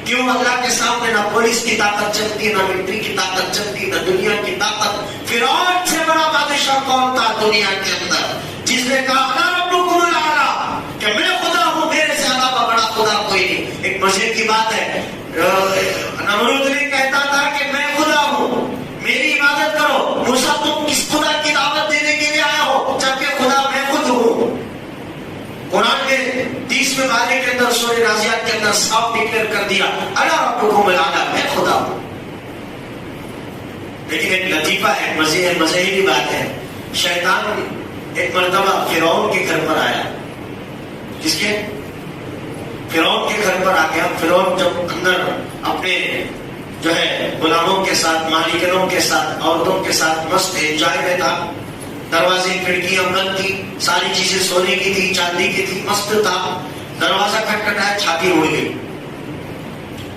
کیوں اللہ کے سامنے نہ پولیس کی طاقت چلتی، نہ ملٹری کی طاقت چلتی، نہ دنیا کی طاقت؟ فرعون سے بڑا بادشاہ کون تھا دنیا کے اندر جس نے کہا انا ربکم الاعلی، کہ میں خدا ہوں، میرے سے علاوہ بڑا خدا کوئی نہیں؟ ایک مزے کی بات ہے، نمرود نے کہتا تھا کہ میں خدا ہوں، میری عبادت کرو۔ موسیٰ تم کس خدا کی دعوت دینے کے لیے آیا ہو جبکہ خدا میں خود ہوں؟ قرآن کے 30ویں پارے کے اندر سورہ نازعات کے اندر صاف ڈکلیئر کر دیا انا ربکم الاعلی، میں خدا ہوں۔ لیکن ایک لطیفہ ہے، مزے کی بات ہے، شیطان ایک مرتبہ فرعون کے گھر پر آیا۔ کس کے؟ فرعون کے گھر پر آ گیا۔ فرعون جب اندر اپنے جو ہے غلاموں کے ساتھ، مالکنوں کے ساتھ، عورتوں کے ساتھ مست انجوائے میں تھا، دروازے کھڑکیاں بند تھی، ساری چیزیں سونے کی تھی، چاندی کی تھی، مست تھا۔ دروازہ کھٹکھٹایا، چھاتی اڑ گئی،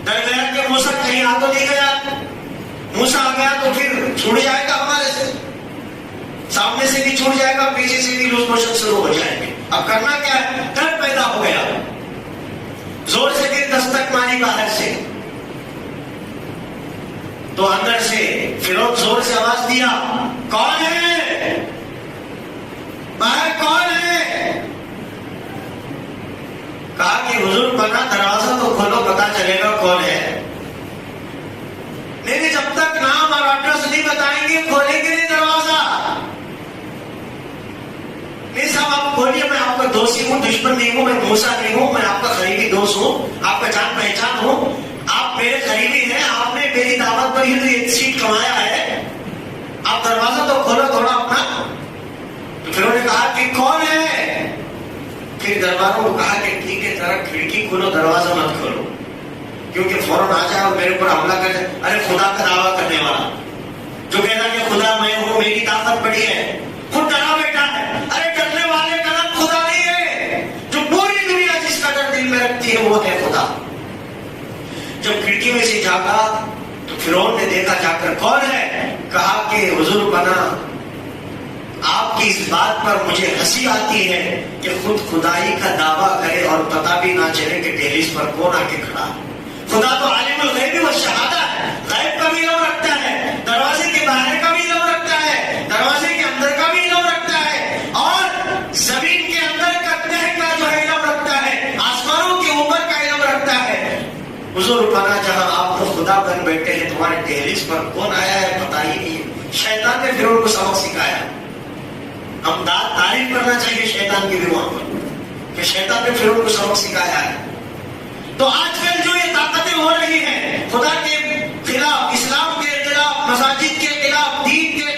ڈر گیا کہ موسیٰ کہیں آ تو نہیں گیا۔ موسیٰ آ گیا تو پھر چھوٹ جائے گا ہمارے سے، سامنے سے بھی چھوٹ جائے گا، پیچھے سے بھی لوز موشن شروع ہو جائیں گے۔ اب کرنا کیا ہے؟ ڈر پیدا ہو گیا، زور سے پھر دستک ماری باہر سے، تو اندر سے فرعون زور سے آواز دیا، کون ہے باہر؟ کون ہے؟ کہا کہ حضور پناہ دروازہ تو کھولو، پتا چلے گا کون ہے۔ نہیں، جب تک نام اور ایڈریس نہیں بتائیں گے کھولیں گے نہیں دروازہ۔ نہیں صاحب آپ کھولیے، میں آپ کا دوست ہی ہوں، دشمن نہیں ہوں، میں موسیٰ نہیں ہوں، میں آپ کا قریبی دوست ہوں، آپ کا جان پہچان ہوں، آپ میرے قریبی ہیں، آپ نے میری دعوت پر ہی تو ایک سیٹ کمایا ہے، آپ دروازہ تو کھولو تھوڑا اپنا۔ تو پھر انہوں نے کہا کہ کون ہے؟ پھر درباروں کو کہا کہ ٹھیک ہے ذرا کھڑکی کھولو، دروازہ مت کھولو، کیونکہ فوراً آ جائے اور میرے اوپر حملہ کر جائے۔ ارے خدا کا دعویٰ کرنے والا جو کہتا کہ خدا میں ہوں، میری طاقت بڑی ہے، خود ڈرا بیٹا ہے۔ ارے ڈرنے والے کا نام خدا نہیں ہے، جو پوری دنیا جس کا ڈر دل میں رکھتی ہے وہ ہے خدا۔ جب کھڑکی میں سے جاگا تو فرعون نے دیکھا جا کر کون ہے؟ کہا کہ حضور پناہ آپ کی اس بات پر مجھے ہنسی آتی ہے کہ خود خدائی کا دعویٰ کرے اور پتہ بھی نہ چلے کہ دہلیز پر کون آ کے کھڑا۔ خدا تو عالم الغیب والشہادہ ہے، غیب کا بھی علم رکھتا ہے، دروازے کے باہر کا بھی علم رکھتا ہے، دروازے کے اندر کا بھی علم رکھتا ہے، اور زمین کے اندر کا تہ کا جو ہے علم رکھتا ہے، آسمانوں کے اوپر کا علم رکھتا ہے۔ حضور پناہ جہاں آپ تو خدا بن بیٹھے ہیں، تمہارے دہلیز پر کون آیا ہے پتہ ہی نہیں ہے۔ شیطان نے فرعون کو سبق سکھایا۔ ہم تعریف کرنا چاہیے شیطان کی بھی وہاں پر کہ شیطان نے فرعون کو سبق سکھایا ہے۔ تو آج کل جو یہ طاقتیں ہو رہی ہیں خدا کے خلاف، اسلام کے خلاف، مساجد کے خلاف، دین کے